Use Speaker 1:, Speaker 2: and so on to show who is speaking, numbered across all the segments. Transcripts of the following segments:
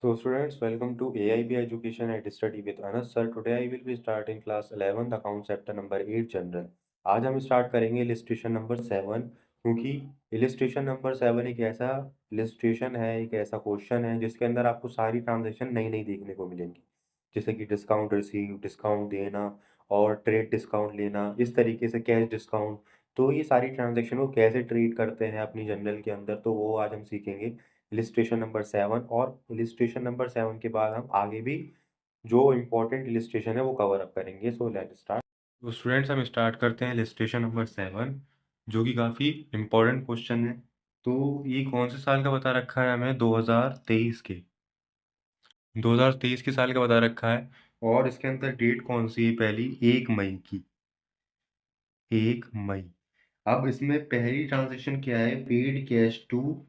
Speaker 1: So students, welcome to AIB Education and Study with Anas sir. Today I will be starting class 11 account chapter number 8 general. आज हम start करेंगे illustration number 7 क्योंकि illustration number 7 एक ऐसा illustration है, एक ऐसा क्वेश्चन है जिसके अंदर आपको सारी ट्रांजेक्शन नई नई देखने को मिलेंगी, जैसे कि डिस्काउंट रिसीव, डिस्काउंट देना और ट्रेड डिस्काउंट लेना, इस तरीके से कैश डिस्काउंट। तो ये सारी ट्रांजेक्शन को कैसे ट्रीट करते हैं अपनी जनरल के अंदर, तो वो आज हम सीखेंगे इलिस्ट्रेशन नंबर 7। और इलिस्ट्रेशन नंबर 7 के बाद हम आगे भी जो इम्पोर्टेंट इलिस्ट्रेशन है वो कवर अप करेंगे। So let's start. तो स्टूडेंट्स, हम स्टार्ट करते हैं इलिस्ट्रेशन नंबर 7, जो कि काफ़ी इम्पोर्टेंट क्वेश्चन है। तो ये कौन से साल का बता रखा है हमें? 2023 के 2023 के साल का बता रखा है। और इसके अंदर डेट कौन सी है? पहली 1 मई की, 1 मई। अब इसमें पहली ट्रांजेक्शन क्या है? Paid cash to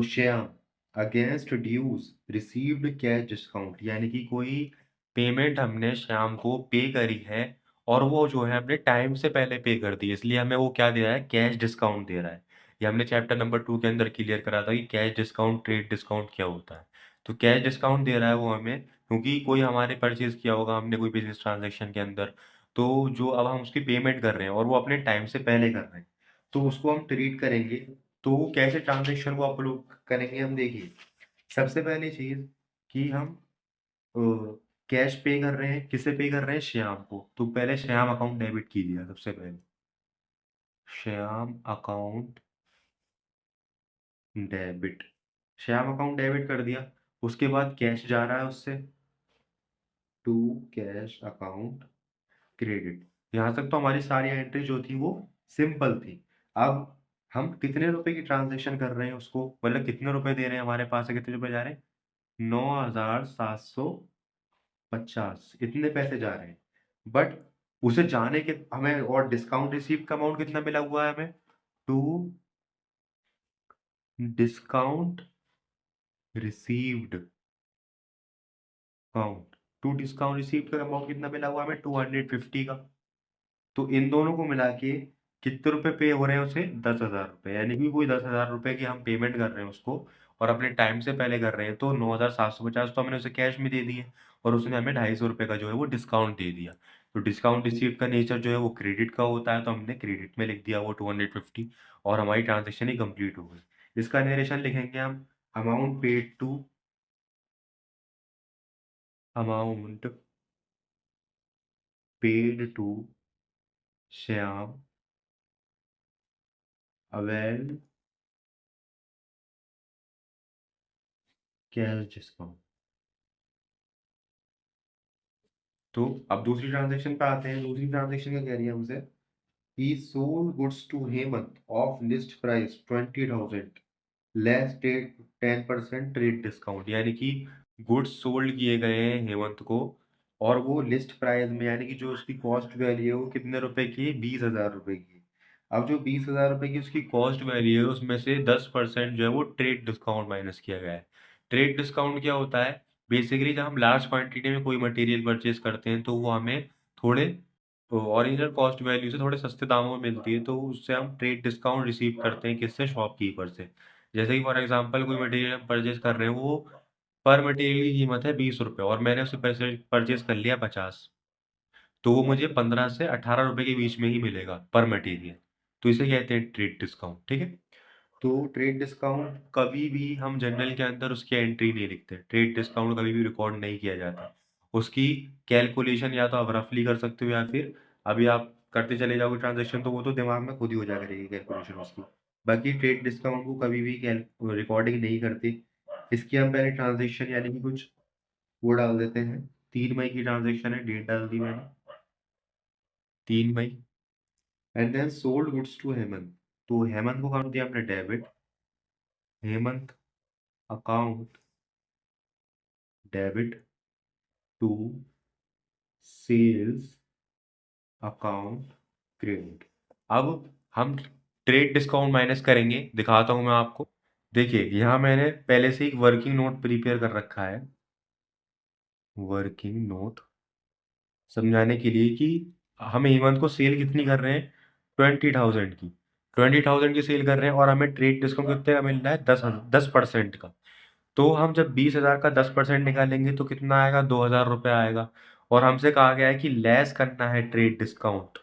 Speaker 1: Shyam against dues received cash discount, यानी कि कोई पेमेंट हमने श्याम को पे करी है और वो जो है हमने टाइम से पहले पे कर दी, इसलिए हमें वो क्या दे रहा है? कैश डिस्काउंट दे रहा है। ये हमने चैप्टर नंबर 2 के अंदर क्लियर करा था कि कैश डिस्काउंट, ट्रेड डिस्काउंट क्या होता है। तो कैश डिस्काउंट दे रहा है वो हमें, क्योंकि कोई हमारे परचेज किया होगा हमने कोई बिजनेस ट्रांजेक्शन के अंदर, तो जो अब हम उसकी पेमेंट कर रहे हैं और वो अपने टाइम से पहले कर रहे हैं, तो उसको हम ट्रीट करेंगे। तो वो कैसे ट्रांजेक्शन को अपलोड करेंगे हम? देखिए, सबसे पहली चीज कि हम कैश पे कर रहे हैं। किसे पे कर रहे हैं? श्याम को। तो पहले श्याम अकाउंट डेबिट कीजिए सबसे पहले। Shyam account debit, Shyam account debit कर दिया। उसके बाद कैश जा रहा है उससे टू कैश अकाउंट क्रेडिट। यहाँ तक तो हमारी सारी एंट्री जो थी वो सिंपल थी। अब हम कितने रुपए की ट्रांजेक्शन कर रहे हैं उसको, मतलब कितने रुपए दे रहे हैं, हमारे पास से कितने रुपए जा रहे हैं? 9,750, इतने पैसे जा रहे हैं। बट उसे जाने के हमें, और डिस्काउंट रिसीव का अमाउंट कितना मिला हुआ है हमें? To discount received account, to discount received का अमाउंट कितना मिला हुआ है हमें? 250 का। तो इन दोनों को मिला के कितने रुपए पे हो रहे हैं उसे? 10,000 रुपये, यानी कि कोई 10,000 रुपये की हम पेमेंट कर रहे हैं उसको और अपने टाइम से पहले कर रहे हैं। तो 9,750 तो हमने उसे कैश में दे दिए और उसने हमें 250 रुपये का जो है वो डिस्काउंट दे दिया। तो डिस्काउंट रिसीव्ड का नेचर जो है वो क्रेडिट का होता है, तो हमने क्रेडिट में लिख दिया वो 250 और हमारी ट्रांजेक्शन ही कंप्लीट हो गई। इसका नरेशन लिखेंगे हम, amount paid to, amount paid to Shyam avail cash discount. तो अब दूसरी ट्रांजेक्शन पे आते हैं। दूसरी ट्रांजेक्शन क्या कह रही है हमसे? He sold goods to Hemant of list price 20,000 less 10% trade discount, यानी कि गुड्स सोल्ड किए गए हैं हेमंत को और वो लिस्ट प्राइस में, यानी कि जो उसकी कॉस्ट वैल्यू है वो कितने रुपए की है? 20,000 रुपए की। अब जो 20,000 रुपए की उसकी कॉस्ट वैल्यू है उसमें से 10% जो है वो ट्रेड डिस्काउंट माइनस किया गया है। ट्रेड डिस्काउंट क्या होता है? बेसिकली जब हम लार्ज क्वांटिटी में कोई मटेरियल परचेज करते हैं तो वो हमें थोड़े ओरिजिनल कॉस्ट वैल्यू से थोड़े सस्ते दामों में मिलती है, तो उससे हम ट्रेड डिस्काउंट रिसीव करते हैं। किससे? शॉपकीपर से। जैसे कि फॉर एग्जांपल कोई मटेरियल हम परचेज कर रहे हैं, वो पर मटेरियल की कीमत है 20 रुपये और मैंने उसे परचेज कर लिया 50, तो वो मुझे 15 से 18 रुपए के बीच में ही मिलेगा पर मटेरियल। तो इसे कहते हैं ट्रेड डिस्काउंट। ठीक है। तो ट्रेड डिस्काउंट कभी भी हम जनरल के अंदर उसकी एंट्री नहीं लिखते। ट्रेड डिस्काउंट कभी भी रिकॉर्ड नहीं किया जाता। उसकी कैलकुलेशन या तो आप रफली कर सकते हो या फिर अभी आप करते चले जाओगे ट्रांजेक्शन, तो वो तो दिमाग में खुद ही हो जा करेगी कैलकुलेशन उसकी। बाकी ट्रेड डिस्काउंट को कभी भी रिकॉर्डिंग नहीं करते। इसकी हम पहले ट्रांजेक्शन यानी कि कुछ वो डाल देते हैं। 3 मई की ट्रांजेक्शन है, डेट डाल दी मैंने 3 मई। And then sold goods to Hemant, तो हेमंत को कर दिया हमने debit. Hemant account debit to sales account credit. अब हम ट्रेड डिस्काउंट माइनस करेंगे, दिखाता हूं मैं आपको। देखिए, यहाँ मैंने पहले से एक वर्किंग नोट प्रिपेयर कर रखा है, वर्किंग नोट, समझाने के लिए कि हम हेमंत को सेल कितनी कर रहे हैं? 20,000 की। 20,000 की सेल कर रहे हैं और हमें ट्रेड डिस्काउंट कितने का मिल रहा है? 10% का। तो हम जब 20,000 का 10% निकालेंगे तो कितना आएगा, 2,000 रुपये आएगा। और हमसे कहा गया है कि लेस करना है ट्रेड डिस्काउंट।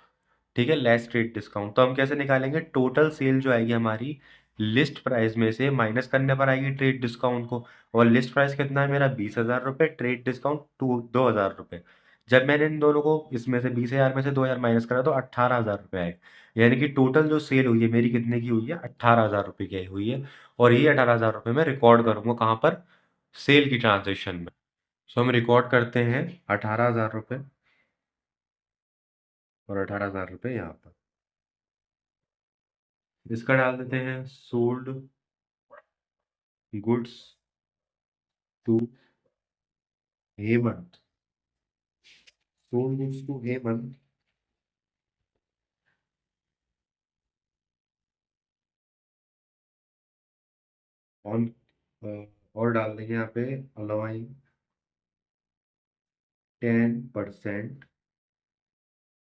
Speaker 1: ठीक है, लेस ट्रेड डिस्काउंट तो हम कैसे निकालेंगे, टोटल सेल जो आएगी हमारी लिस्ट प्राइस में से माइनस करने पर आएगी ट्रेड डिस्काउंट को। और लिस्ट प्राइस कितना है मेरा, 20,000 रुपये, ट्रेड डिस्काउंट 2,000 रुपये। जब मैंने इन दोनों को इसमें से 20,000 में से 2,000 माइनस करा तो 18,000 रुपये आए। यानी कि टोटल जो सेल हुई है मेरी कितने की हुई है, 18,000 रुपये की हुई है। और ये 18,000 रुपये मैं रिकॉर्ड करूंगा कहाँ पर, सेल की ट्रांजेक्शन में। सो हम रिकॉर्ड करते हैं 18,000 रुपये और 18,000 रुपये यहाँ पर। इसका डाल देते हैं sold goods to Hemant, sold goods to Hemant on, और डाल देंगे यहाँ पे अलाउइंग 10%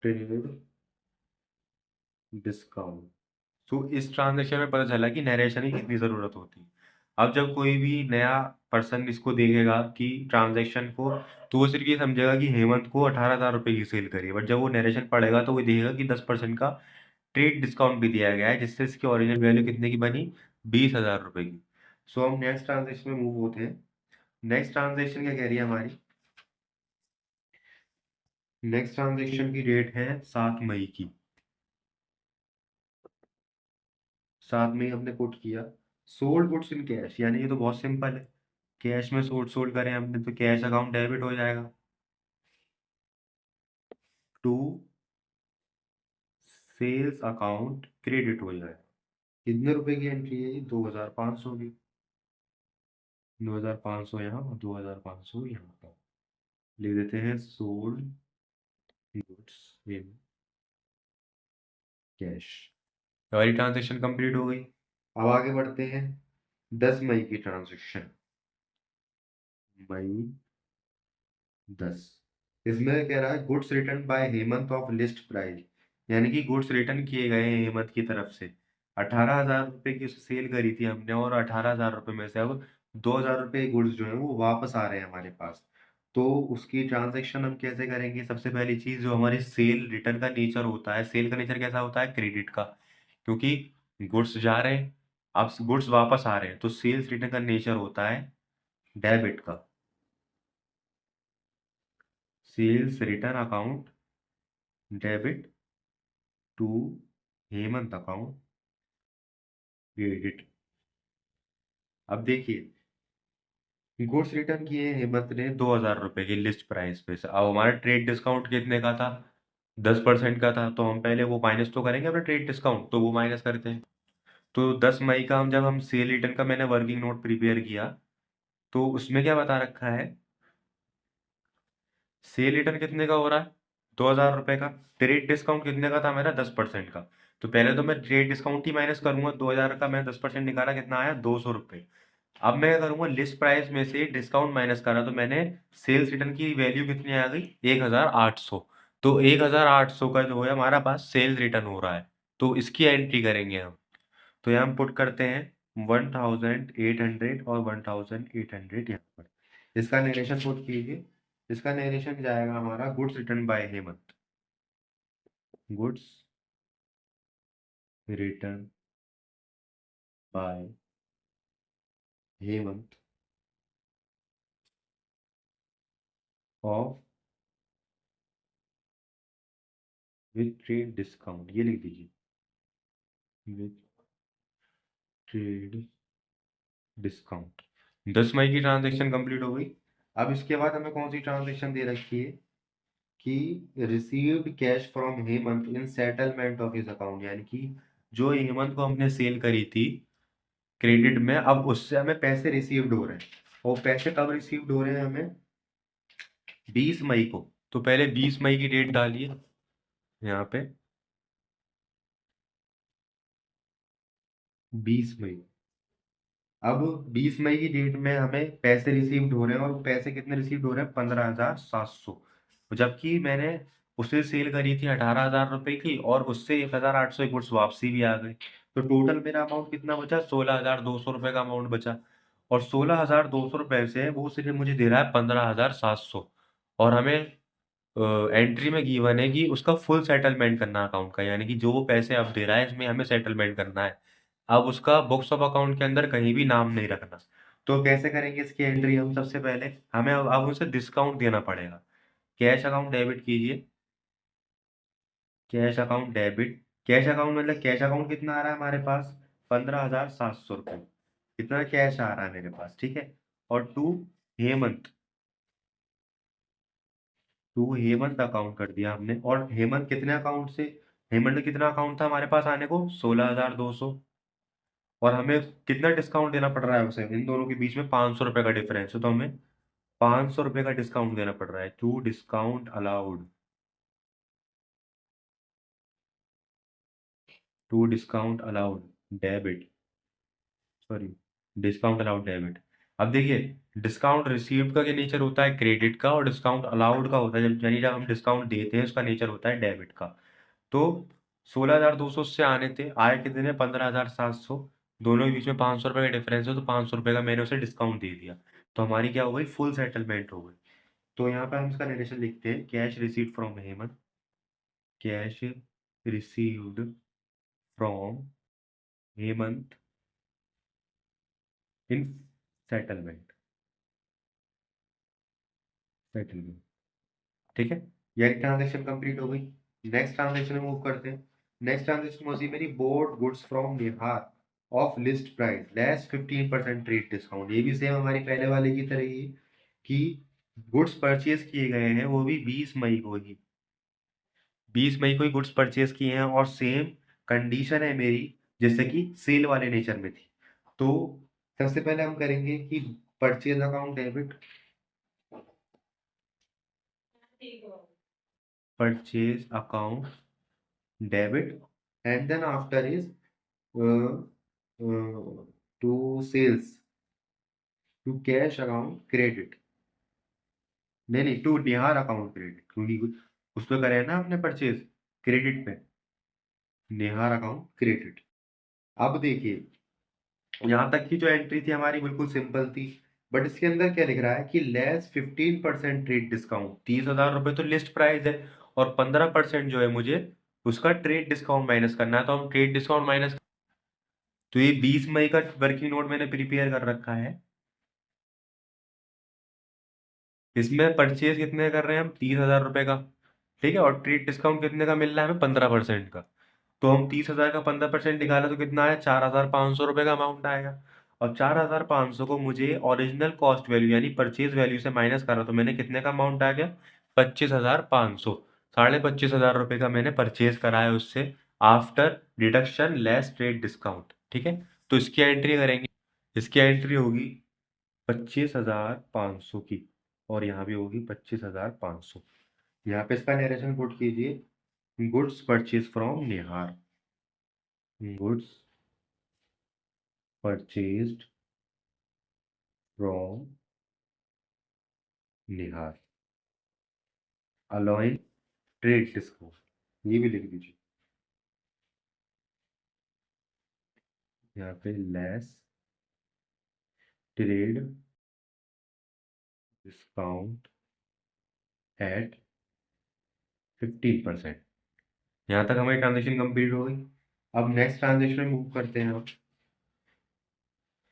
Speaker 1: ट्रेड डिस्काउंट। तो इस ट्रांजेक्शन में पता चला कि नरेशन की कितनी ज़रूरत होती है। अब जब कोई भी नया पर्सन इसको देखेगा कि ट्रांजेक्शन को, तो वो सिर्फ ये समझेगा कि हेमंत को 18,000 रुपये की सेल करी है। बट जब वो नरेशन पढ़ेगा तो वो देखेगा कि 10% का ट्रेड डिस्काउंट भी दिया गया है, जिससे इसकी ओरिजिनल वैल्यू कितने की बनी, 20,000 रुपये की। सो हम नेक्स्ट ट्रांजेक्शन में मूव होते हैं। नेक्स्ट ट्रांजेक्शन क्या कह रही है हमारी, नेक्स्ट ट्रांजेक्शन की डेट है 7 मई की। 7 मई हमने पुट किया। सोल्ड गुड्स इन कैश, यानी ये तो बहुत सिंपल है, कैश में सोल्ड सोल्ड करें हमने तो कैश अकाउंट डेबिट हो जाएगा टू सेल्स अकाउंट क्रेडिट हो जाएगा। कितने रुपए की एंट्री है ये, 2,500 की। 2,500 यहाँ और 2,500 यहाँ पर। लिख देते हैं सोल्ड गुड्स इन कैश। हमारी ट्रांजेक्शन कंप्लीट हो गई। अब आगे बढ़ते हैं 10 मई की ट्रांजेक्शन। मई 10, इसमें कह रहा है goods return by Hemant of list price, यानी कि गुड्स रिटर्न किए गए हैं हेमंत की तरफ से। 18,000 रुपये की सेल करी थी हमने और 18,000 रुपये में से अब 2,000 रुपये गुड्स जो है वो वापस आ रहे हैं हमारे पास। तो उसकी ट्रांजैक्शन हम कैसे करेंगे, सबसे पहली चीज जो हमारी सेल रिटर्न का नेचर होता है, सेल का नेचर कैसा होता है, क्रेडिट का। क्योंकि गुड्स जा रहे हैं, अब गुड्स वापस आ रहे हैं, तो सेल्स रिटर्न का नेचर होता है डेबिट का। Sales return account debit to Hemant account credit. अब देखिए, गुड्स रिटर्न किए हेमंत ने 2,000 रुपये की लिस्ट प्राइस पे से। अब हमारा ट्रेड डिस्काउंट कितने का था, 10% का था, तो हम पहले वो माइनस तो करेंगे अपना ट्रेड डिस्काउंट, तो वो माइनस करते हैं। तो 10 मई का हम जब हम सेल रिटर्न का मैंने वर्किंग नोट प्रिपेयर किया, तो उसमें क्या बता रखा है, सेल रिटर्न कितने का हो रहा है, 2,000 रुपये का। ट्रेड डिस्काउंट कितने का था मेरा, 10% का। तो पहले तो मैं ट्रेड डिस्काउंट ही माइनस करूंगा, 2,000 का मैं 10% निकाला, कितना आया, 200 रुपये। अब मैं क्या करूंगा, लिस्ट प्राइस में से डिस्काउंट माइनस करा तो मैंने सेल्स रिटर्न की वैल्यू कितनी आ गई, 1,800। तो 1,800 का जो है हमारा पास सेल्स रिटर्न हो रहा है, तो इसकी एंट्री करेंगे हम। तो यहाँ हम पुट करते हैं 1,800 और 1,800 यहाँ पर। इसका नरेशन पुट कीजिए। इसका नरेशन जाएगा हमारा goods return by Hemant, goods return by Hemant of with trade discount, ये लिख दीजिए, विथ ट्रेड डिस्काउंट। 10 मई की ट्रांजेक्शन कंप्लीट हो गई। अब इसके बाद हमें कौन सी ट्रांजेक्शन दे रखी है कि received cash from Hemant in settlement of his account, यानी कि जो हेमंत को हमने सेल करी थी क्रेडिट में, अब उससे हमें पैसे रिसीव्ड हो रहे हैं। और पैसे कब रिसीव्ड हो रहे हैं हमें, 20 मई को। तो पहले 20 मई की डेट डालिए यहाँ पे, 20 मई। अब 20 मई की डेट में हमें पैसे रिसीव्ड हो रहे हैं, और पैसे कितने रिसीव्ड हो रहे हैं, 15,700। जबकि मैंने उसे सेल करी थी 18,000 रुपये की, और उससे 1,800 गुड्स वापसी भी आ गई। तो टोटल मेरा अमाउंट कितना बचा, 16,200 रुपये का अमाउंट बचा। और 16,200 रुपये से वो सिर्फ मुझे दे रहा है 15,700। और हमें एंट्री में गिवन है कि उसका फुल सेटलमेंट करना है अकाउंट का, यानी कि जो वो पैसे अब दे रहा है इसमें हमें सेटलमेंट करना है। अब उसका बुक्स ऑफ अकाउंट के अंदर कहीं भी नाम नहीं रखना। तो कैसे करेंगे इसकी एंट्री हम? सबसे पहले हमें अब उसे डिस्काउंट देना पड़ेगा। कैश अकाउंट डेबिट कीजिए। Cash account debit. Cash account मतलब कैश अकाउंट कितना आ रहा है हमारे पास? 15,700 रुपये। इतना कैश आ रहा है मेरे पास, ठीक है। और to Hemant. To Hemant account कर दिया हमने। और हेमंत कितने अकाउंट से? हेमंत में कितना अकाउंट था हमारे पास आने को? 16,200। और हमें कितना डिस्काउंट देना पड़ रहा है उसे? इन दोनों के बीच में 500 रुपये का डिफरेंस है, तो हमें 500 रुपये का डिस्काउंट देना पड़ रहा है। To discount allowed. To discount allowed debit. Sorry, discount allowed debit. अब देखिए, डिस्काउंट रिसीव्ड का क्या नेचर होता है? क्रेडिट का। और डिस्काउंट अलाउड का होता है जब, यानी जब हम डिस्काउंट देते हैं उसका नेचर होता है डेबिट का। तो 16,200 से आने थे, आए कितने? 15,700। दोनों के बीच में 500 रुपये का डिफरेंस है, तो 500 रुपये का मैंने उसे डिस्काउंट दे दिया। तो हमारी क्या हो गई? फुल सेटलमेंट हो गई। तो यहाँ पे हम इसका नरेशन लिखते हैं, cash received from Hemant. Cash received from Hemant in settlement. Settlement, ठीक है। ये ट्रांजेक्शन कंप्लीट हो गई। नेक्स्ट ट्रांजेक्शन में मूव करते हैं। नेक्स्ट ट्रांजेक्शन होती है मेरी, board goods from Nihar of list price less 15% trade discount. ये भी सेम हमारी पहले वाले की तरह ही, कि गुड्स परचेज किए गए हैं वो भी 20 मई को ही। 20 मई को ही गुड्स परचेज किए हैं, और सेम कंडीशन है मेरी जैसे कि सेल वाले नेचर में थी। तो सबसे पहले हम करेंगे कि purchase account debit. Purchase account debit, and then after is uh, to sales to cash account credit। नहीं नहीं, टू निहार अकाउंट क्रेडिट, क्योंकि उस पे करे हैं ना हमने परचेज क्रेडिट पे। निहार अकाउंट क्रेडिट। अब देखिए, यहाँ तक की जो एंट्री थी हमारी बिल्कुल सिंपल थी। बट इसके अंदर क्या लिख रहा है कि लेस 15% ट्रेड डिस्काउंट। 30,000 रुपये तो लिस्ट प्राइस है, और 15% जो है मुझे उसका ट्रेड डिस्काउंट माइनस करना है। तो हम ट्रेड डिस्काउंट माइनस, तो ये 20 मई का वर्किंग नोट मैंने प्रिपेयर कर रखा है। इसमें परचेज कितने कर रहे हैं हम? 30,000 रुपये का, ठीक है। और ट्रेड डिस्काउंट कितने का मिल रहा है हमें? 15% का। तो हम 30,000 का 15% निकाला तो कितना आया? 4,500 रुपये का अमाउंट आएगा। और 4,500 को मुझे ओरिजिनल कॉस्ट वैल्यू यानी परचेज वैल्यू से माइनस करा, तो मैंने कितने का अमाउंट आ गया? 25,500। 25,500 रुपये का मैंने परचेज करा है उससे, after deduction less trade discount, ठीक है। तो इसकी एंट्री करेंगे। इसकी एंट्री होगी 25,500 की, और यहाँ भी होगी 25,500। यहाँ पे इसका नरेशन पुट कीजिए, goods purchase from Nihar. Goods purchased from Nihar allowing trade discount. ये भी लिख दीजिए यहाँ पे, लेस ट्रेड डिस्काउंट एट 15%। यहाँ तक हमारी ट्रांजेक्शन कंप्लीट हो गई। अब नेक्स्ट ट्रांजेक्शन में मूव करते हैं हम।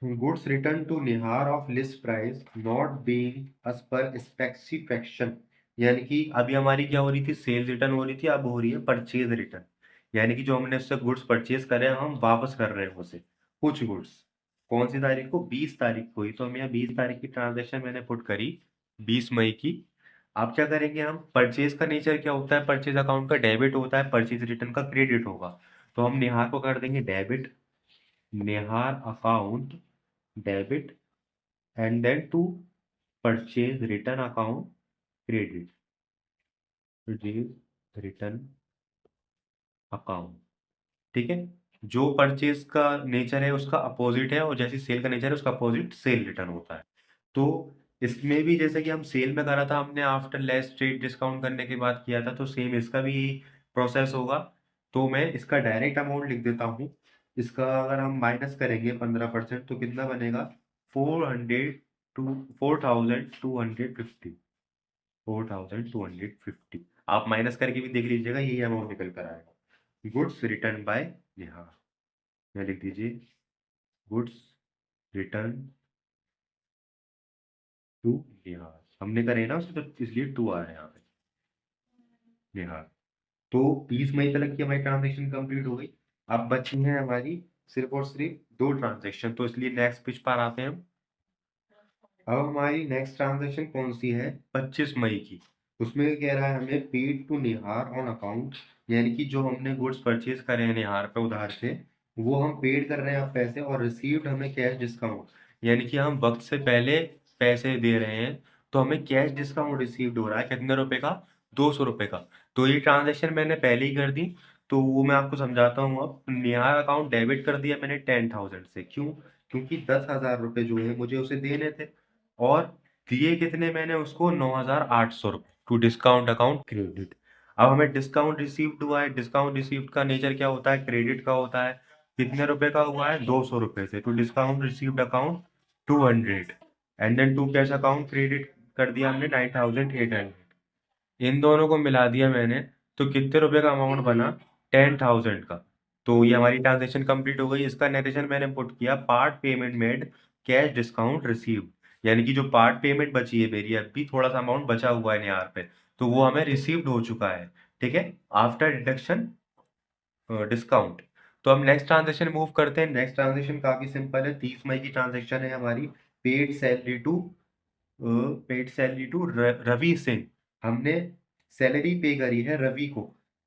Speaker 1: Goods return to Nihar of list price not being as per specification. यानी कि अभी हमारी क्या हो रही थी? सेल्स रिटर्न हो रही थी, अब हो रही है परचेज रिटर्न। यानी कि जो हमने उससे गुड्स परचेज करे हैं हम वापस कर रहे हैं उसे, कुछ गुड्स। कौन सी तारीख को? 20 तारीख को ही। तो हम यहाँ 20 तारीख की ट्रांजेक्शन मैंने पुट करी, 20 मई की। आप क्या करेंगे? हम परचेज का नेचर क्या होता है? परचेज अकाउंट का डेबिट होता है, परचेज रिटर्न का क्रेडिट होगा। तो हम निहार को कर देंगे debit. Nihar account debit, and then to purchase return account credit। purchase return account, ठीक है। जो परचेज का नेचर है उसका अपोजिट है, और जैसी सेल का नेचर है उसका अपोजिट सेल रिटर्न होता है। तो इसमें भी जैसे कि हम सेल में करा था हमने आफ्टर लेस ट्रेड डिस्काउंट करने के बाद किया था, तो सेम इसका भी प्रोसेस होगा। तो मैं इसका डायरेक्ट अमाउंट लिख देता हूँ। इसका अगर हम माइनस करेंगे 15% तो कितना बनेगा? 4250, 4250 आप माइनस करके भी देख लीजिएगा, यही अमाउंट निकल कर आएगा। गुड्स रिटर्न बाय नेहा, यहाँ लिख दीजिए गुड्स रिटर्न टू नेहा। हमने करे ना उसको, तो इसलिए टू आ रहा है यहाँ पे नेहा। तो 20 मई तक की हमारी ट्रांजेक्शन कंप्लीट हो गई। अब बची है हमारी सिर्फ और सिर्फ दो ट्रांजेक्शन, तो इसलिए नेक्स्ट पेज पर आते हैं हम। अब हमारी नेक्स्ट ट्रांजेक्शन कौन सी है, 25 मई की। उसमें कह रहा है हमें paid to Nihar on account, यानी कि जो हमने गुड्स परचेज करे हैं निहार पे उधार से, वो हम पेड कर रहे हैं अब पैसे, और रिसीव्ड हमें कैश डिस्काउंट, यानी कि हम वक्त से पहले पैसे दे रहे हैं, तो हमें कैश डिस्काउंट रिसीव्ड हो रहा है। कितने रुपए का, 200 रुपए का। तो ये ट्रांजेक्शन मैंने पहले ही कर दी, तो वो मैं आपको समझाता हूँ। अब निहार अकाउंट डेबिट कर दिया मैंने 10,000 से, क्यों, क्योंकि 10,000 रुपए जो है मुझे उसे देने थे, और दिए कितने मैंने उसको, 9,800 रुपये टू डिस्काउंट अकाउंट क्रेडिट। अब हमें डिस्काउंट रिसीव्ड हुआ है, डिस्काउंट रिसीव्ड का नेचर क्या होता है, क्रेडिट का होता है। कितने रुपए का हुआ है, 200 रुपये से, तो discount received account 200, and then to cash account credit कर दिया हमने 9,800। इन दोनों को मिला दिया मैंने, तो कितने रुपए का अमाउंट बना, 10,000 का। तो ये हमारी ट्रांजेक्शन कंप्लीट हो गई। इसका नरेशन मैंने पुट किया, part payment made, cash discount receive, यानी कि जो पार्ट पेमेंट बची है मेरी, अभी थोड़ा सा अमाउंट बचा हुआ है यहाँ पे, तो वो हमें रिसीव्ड हो चुका है। ठीक है, आफ्टर डिडक्शन डिस्काउंट। तो हम नेक्स्ट ट्रांजेक्शन मूव करते हैं। नेक्स्ट ट्रांजेक्शन काफी सिंपल है, 30 मई की ट्रांजेक्शन है हमारी। Paid salary to Ravi Singh. हमने सैलरी पे करी है रवि को,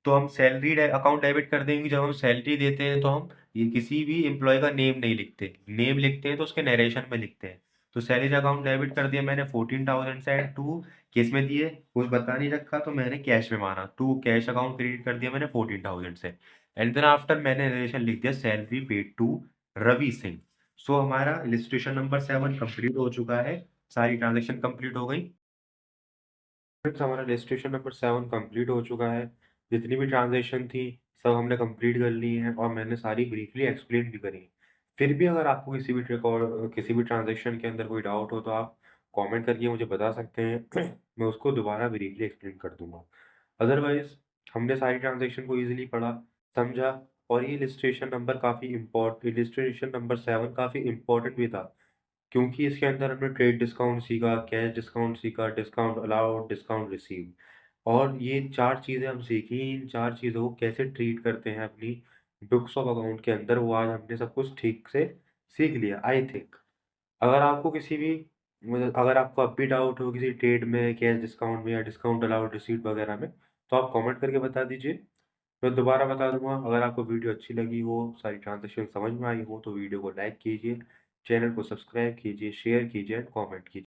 Speaker 1: तो हम सैलरी अकाउंट डेबिट कर देंगे। जब हम सैलरी देते हैं तो हम ये किसी भी एम्प्लॉय का नेम नहीं लिखते, नेम लिखते हैं तो उसके नरेशन में लिखते हैं। तो सैलरी अकाउंट डेबिट कर दिया मैंने 14,000 से, टू केस में दिए, कुछ बता नहीं रखा तो मैंने कैश में माना, टू कैश अकाउंट क्रेडिट कर दिया मैंने 14,000 से, एंड देन आफ्टर मैंने नरेशन लिख दिया salary paid to Ravi Singh. So हमारा इलिस्ट्रेशन नंबर 7 कंप्लीट हो चुका है, सारी ट्रांजेक्शन कंप्लीट हो गई। फ्रेंड्स हमारा रजिस्ट्रेशन नंबर 7 कंप्लीट हो चुका है। जितनी भी ट्रांजेक्शन थी सब हमने कंप्लीट कर ली हैं, और मैंने सारी ब्रीफली एक्सप्लेन भी करी। फिर भी अगर आपको किसी भी ट्रांजेक्शन के अंदर कोई डाउट हो, तो आप कमेंट करके मुझे बता सकते हैं मैं उसको दोबारा ब्रीफली एक्सप्लेन कर दूंगा। अदरवाइज हमने सारी ट्रांजेक्शन को ईजिली पढ़ा, समझा, और ये इलिस्ट्रेशन नंबर 7 काफ़ी इंपॉर्टेंट भी था, क्योंकि इसके अंदर हमने ट्रेड डिस्काउंट सीखा, कैश डिस्काउंट सीखा, डिस्काउंट अलाउड, डिस्काउंट रिसीव, और ये 4 चीज़ें हम सीखी। इन 4 चीज़ों को कैसे ट्रीट करते हैं अपनी बुक्स ऑफ अकाउंट के अंदर, वो आज हमने सब कुछ ठीक से सीख लिया आई थिंक। अगर आपको किसी भी अगर आपको अब भी डाउट हो किसी ट्रेड में, कैश डिस्काउंट में, या डिस्काउंट अलाउड रिसीट वगैरह में, तो आप कमेंट करके बता दीजिए। मैं दोबारा बता दूंगा, अगर आपको वीडियो अच्छी लगी हो, सारी ट्रांजेक्शन समझ में आई हो, तो वीडियो को लाइक कीजिए, चैनल को सब्सक्राइब कीजिए, शेयर कीजिए एंड कमेंट कीजिए।